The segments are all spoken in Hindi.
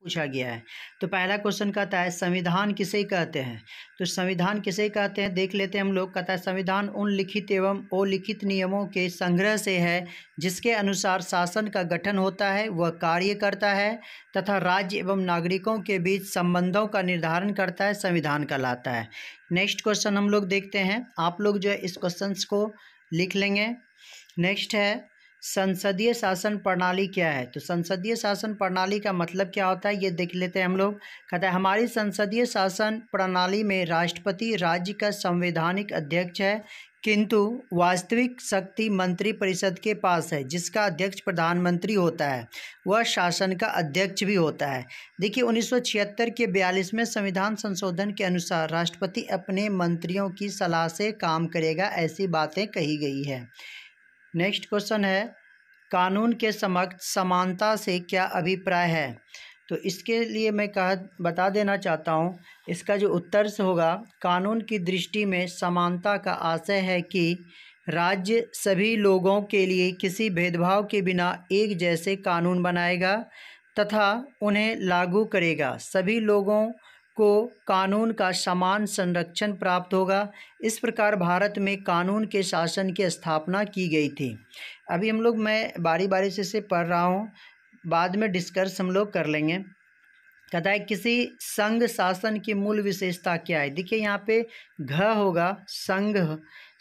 पूछा गया है। तो पहला क्वेश्चन कहता है संविधान किसे कहते हैं। तो संविधान किसे कहते हैं देख लेते हैं हम लोग। कहता है संविधान उन लिखित एवं अलिखित नियमों के संग्रह से है जिसके अनुसार शासन का गठन होता है, वह कार्य करता है तथा राज्य एवं नागरिकों के बीच संबंधों का निर्धारण करता है, संविधान कहलाता है। नेक्स्ट क्वेश्चन हम लोग देखते हैं। आप लोग जो है इस क्वेश्चन को लिख लेंगे। नेक्स्ट है संसदीय शासन प्रणाली क्या है। तो संसदीय शासन प्रणाली का मतलब क्या होता है ये देख लेते हैं हम लोग। कहता है हमारी संसदीय शासन प्रणाली में राष्ट्रपति राज्य का संवैधानिक अध्यक्ष है, किंतु वास्तविक शक्ति मंत्रिपरिषद के पास है जिसका अध्यक्ष प्रधानमंत्री होता है, वह शासन का अध्यक्ष भी होता है। देखिए 1976 के 42वें संविधान संशोधन के अनुसार राष्ट्रपति अपने मंत्रियों की सलाह से काम करेगा, ऐसी बातें कही गई है। नेक्स्ट क्वेश्चन है कानून के समक्ष समानता से क्या अभिप्राय है। तो इसके लिए मैं बता देना चाहता हूँ, इसका जो उत्तर से होगा कानून की दृष्टि में समानता का आशय है कि राज्य सभी लोगों के लिए किसी भेदभाव के बिना एक जैसे कानून बनाएगा तथा उन्हें लागू करेगा। सभी लोगों को कानून का समान संरक्षण प्राप्त होगा। इस प्रकार भारत में कानून के शासन की स्थापना की गई थी। अभी हम लोग मैं बारी बारी से इसे पढ़ रहा हूँ, बाद में डिस्कस हम लोग कर लेंगे। कहता है किसी संघ शासन की मूल विशेषता क्या है। देखिए यहाँ पे घ होगा, संघ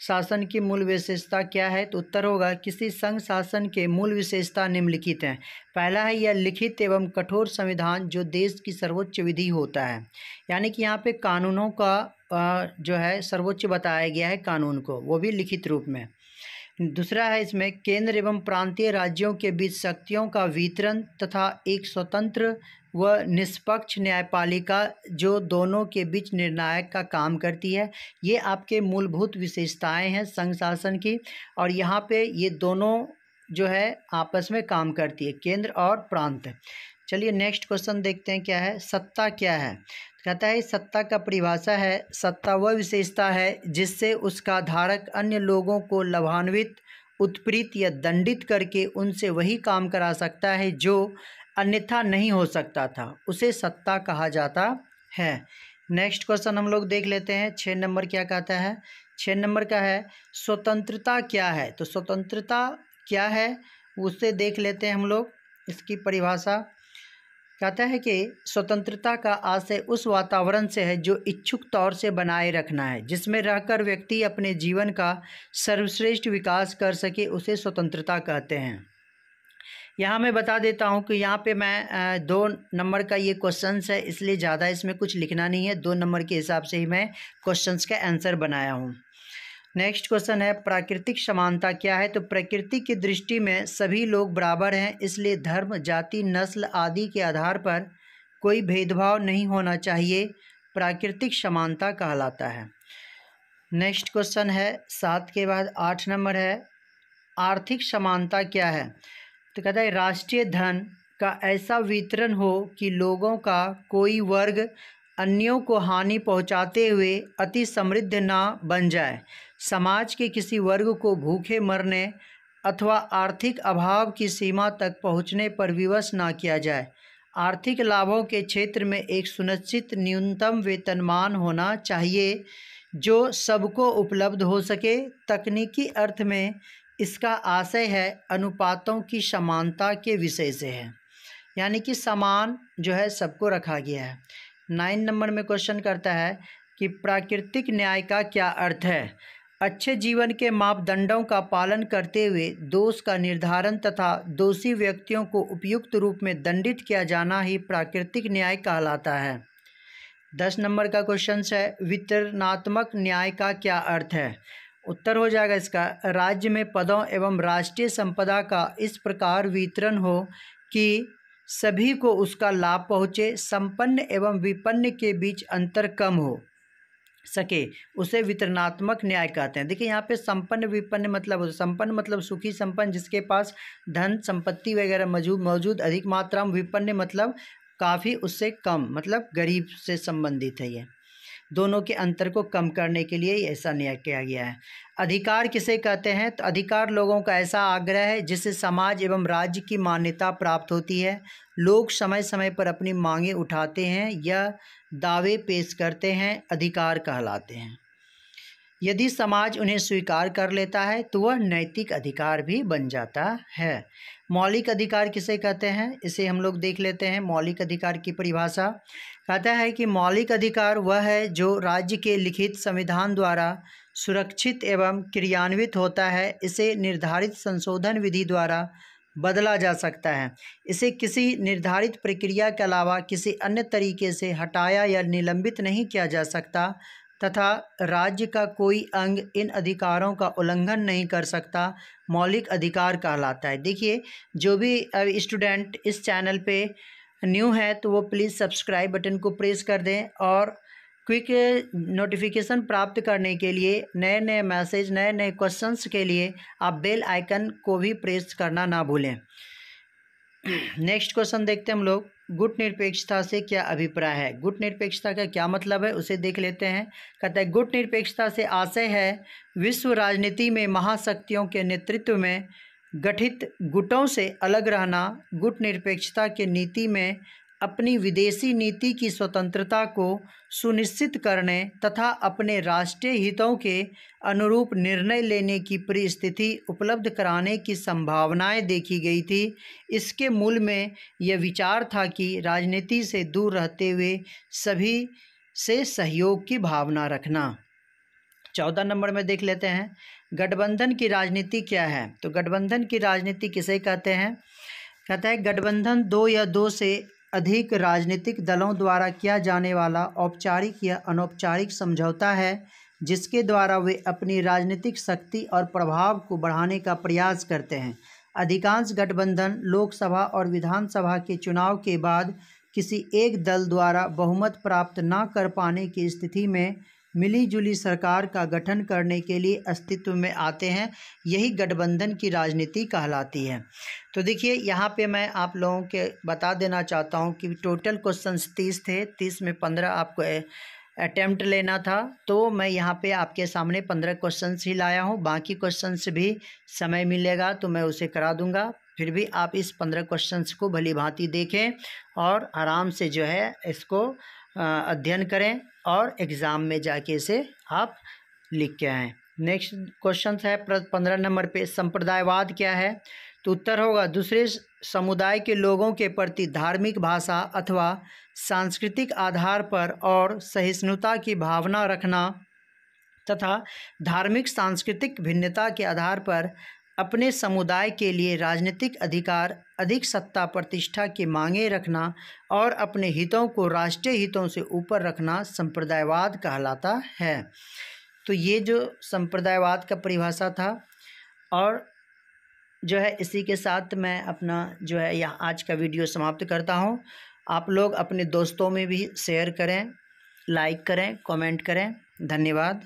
शासन की मूल विशेषता क्या है। तो उत्तर होगा किसी संघ शासन के मूल विशेषता निम्नलिखित हैं। पहला है यह लिखित एवं कठोर संविधान जो देश की सर्वोच्च विधि होता है, यानी कि यहाँ पे कानूनों का जो है सर्वोच्च बताया गया है कानून को, वो भी लिखित रूप में। दूसरा है इसमें केंद्र एवं प्रांतीय राज्यों के बीच शक्तियों का वितरण तथा एक स्वतंत्र व निष्पक्ष न्यायपालिका जो दोनों के बीच निर्णायक का काम करती है। ये आपके मूलभूत विशेषताएं हैं संघ शासन की, और यहाँ पे ये दोनों जो है आपस में काम करती है, केंद्र और प्रांत। चलिए नेक्स्ट क्वेश्चन देखते हैं क्या है। सत्ता क्या है। कहता है सत्ता का परिभाषा है सत्ता वह विशेषता है जिससे उसका धारक अन्य लोगों को लाभान्वित, उत्प्रीत या दंडित करके उनसे वही काम करा सकता है जो अन्यथा नहीं हो सकता था, उसे सत्ता कहा जाता है। नेक्स्ट क्वेश्चन हम लोग देख लेते हैं। 6 नंबर क्या कहता है। 6 नंबर का है स्वतंत्रता क्या है। तो स्वतंत्रता क्या है उससे देख लेते हैं हम लोग इसकी परिभाषा। कहता है कि स्वतंत्रता का आशय उस वातावरण से है जो इच्छुक तौर से बनाए रखना है, जिसमें रहकर व्यक्ति अपने जीवन का सर्वश्रेष्ठ विकास कर सके, उसे स्वतंत्रता कहते हैं। यहाँ मैं बता देता हूँ कि यहाँ पे मैं 2 नंबर का ये क्वेश्चंस है, इसलिए ज़्यादा इसमें कुछ लिखना नहीं है। 2 नंबर के हिसाब से ही मैं क्वेश्चंस का आंसर बनाया हूँ। नेक्स्ट क्वेश्चन है प्राकृतिक समानता क्या है। तो प्रकृति की दृष्टि में सभी लोग बराबर हैं, इसलिए धर्म, जाति, नस्ल आदि के आधार पर कोई भेदभाव नहीं होना चाहिए, प्राकृतिक समानता कहलाता है। नेक्स्ट क्वेश्चन है 7 के बाद 8 नंबर है आर्थिक समानता क्या है। तो कहता है राष्ट्रीय धन का ऐसा वितरण हो कि लोगों का कोई वर्ग अन्यों को हानि पहुंचाते हुए अति समृद्ध ना बन जाए, समाज के किसी वर्ग को भूखे मरने अथवा आर्थिक अभाव की सीमा तक पहुंचने पर विवश ना किया जाए, आर्थिक लाभों के क्षेत्र में एक सुनिश्चित न्यूनतम वेतनमान होना चाहिए जो सबको उपलब्ध हो सके। तकनीकी अर्थ में इसका आशय है अनुपातों की समानता के विषय से है, यानी कि समान जो है सबको रखा गया है। 9 नंबर में क्वेश्चन करता है कि प्राकृतिक न्याय का क्या अर्थ है। अच्छे जीवन के मापदंडों का पालन करते हुए दोष का निर्धारण तथा दोषी व्यक्तियों को उपयुक्त रूप में दंडित किया जाना ही प्राकृतिक न्याय कहलाता है। 10 नंबर का क्वेश्चन है वितरणात्मक न्याय का क्या अर्थ है। उत्तर हो जाएगा इसका राज्य में पदों एवं राष्ट्रीय संपदा का इस प्रकार वितरण हो कि सभी को उसका लाभ पहुँचे, संपन्न एवं विपन्न के बीच अंतर कम हो सके, उसे वितरणात्मक न्याय कहते हैं। देखिए यहाँ पे संपन्न विपन्न मतलब, संपन्न मतलब सुखी संपन्न जिसके पास धन संपत्ति वगैरह मौजूद अधिक मात्रा में, विपन्न मतलब काफ़ी उससे कम मतलब गरीब से संबंधित है ये। दोनों के अंतर को कम करने के लिए ऐसा न्याय किया गया है। अधिकार किसे कहते हैं? तो अधिकार लोगों का ऐसा आग्रह है जिससे समाज एवं राज्य की मान्यता प्राप्त होती है। लोग समय समय पर अपनी मांगें उठाते हैं या दावे पेश करते हैं, अधिकार कहलाते हैं। यदि समाज उन्हें स्वीकार कर लेता है तो वह नैतिक अधिकार भी बन जाता है। मौलिक अधिकार किसे कहते हैं? इसे हम लोग देख लेते हैं। मौलिक अधिकार की परिभाषा कहता है कि मौलिक अधिकार वह है जो राज्य के लिखित संविधान द्वारा सुरक्षित एवं क्रियान्वित होता है। इसे निर्धारित संशोधन विधि द्वारा बदला जा सकता है। इसे किसी निर्धारित प्रक्रिया के अलावा किसी अन्य तरीके से हटाया या निलंबित नहीं किया जा सकता तथा राज्य का कोई अंग इन अधिकारों का उल्लंघन नहीं कर सकता, मौलिक अधिकार कहलाता है। देखिए, जो भी स्टूडेंट इस चैनल पे न्यू है तो वो प्लीज़ सब्सक्राइब बटन को प्रेस कर दें और क्विक नोटिफिकेशन प्राप्त करने के लिए, नए नए मैसेज, नए नए क्वेश्चंस के लिए आप बेल आइकन को भी प्रेस करना ना भूलें। नेक्स्ट क्वेश्चन देखते हैं हम लोग। गुट निरपेक्षता से क्या अभिप्राय है? गुट निरपेक्षता का क्या मतलब है उसे देख लेते हैं। कहता है गुट निरपेक्षता से आशय है विश्व राजनीति में महाशक्तियों के नेतृत्व में गठित गुटों से अलग रहना। गुट निरपेक्षता के नीति में अपनी विदेशी नीति की स्वतंत्रता को सुनिश्चित करने तथा अपने राष्ट्रीय हितों के अनुरूप निर्णय लेने की परिस्थिति उपलब्ध कराने की संभावनाएं देखी गई थी। इसके मूल में यह विचार था कि राजनीति से दूर रहते हुए सभी से सहयोग की भावना रखना। 14 नंबर में देख लेते हैं, गठबंधन की राजनीति क्या है? तो गठबंधन की राजनीति किसे कहते हैं? कहता है गठबंधन दो या दो से अधिक राजनीतिक दलों द्वारा किया जाने वाला औपचारिक या अनौपचारिक समझौता है जिसके द्वारा वे अपनी राजनीतिक शक्ति और प्रभाव को बढ़ाने का प्रयास करते हैं। अधिकांश गठबंधन लोकसभा और विधानसभा के चुनाव के बाद किसी एक दल द्वारा बहुमत प्राप्त न कर पाने की स्थिति में मिलीजुली सरकार का गठन करने के लिए अस्तित्व में आते हैं। यही गठबंधन की राजनीति कहलाती है। तो देखिए, यहाँ पे मैं आप लोगों के बता देना चाहता हूँ कि टोटल क्वेश्चंस 30 थे। 30 में 15 आपको अटैम्प्ट लेना था, तो मैं यहाँ पे आपके सामने 15 क्वेश्चंस ही लाया हूँ। बाकी क्वेश्चंस भी समय मिलेगा तो मैं उसे करा दूँगा। फिर भी आप इस 15 क्वेश्चंस को भली भांति देखें और आराम से जो है इसको अध्ययन करें और एग्ज़ाम में जाके इसे आप लिख के आएँ। नेक्स्ट क्वेश्चन है 15 नंबर पे, संप्रदायवाद क्या है? तो उत्तर होगा दूसरे समुदाय के लोगों के प्रति धार्मिक, भाषा अथवा सांस्कृतिक आधार पर और सहिष्णुता की भावना रखना तथा धार्मिक सांस्कृतिक भिन्नता के आधार पर अपने समुदाय के लिए राजनीतिक अधिकार, अधिक सत्ता प्रतिष्ठा की मांगें रखना और अपने हितों को राष्ट्रीय हितों से ऊपर रखना संप्रदायवाद कहलाता है। तो ये जो संप्रदायवाद का परिभाषा था, और जो है इसी के साथ मैं अपना जो है यह आज का वीडियो समाप्त करता हूँ। आप लोग अपने दोस्तों में भी शेयर करें, लाइक करें, कमेंट करें। धन्यवाद।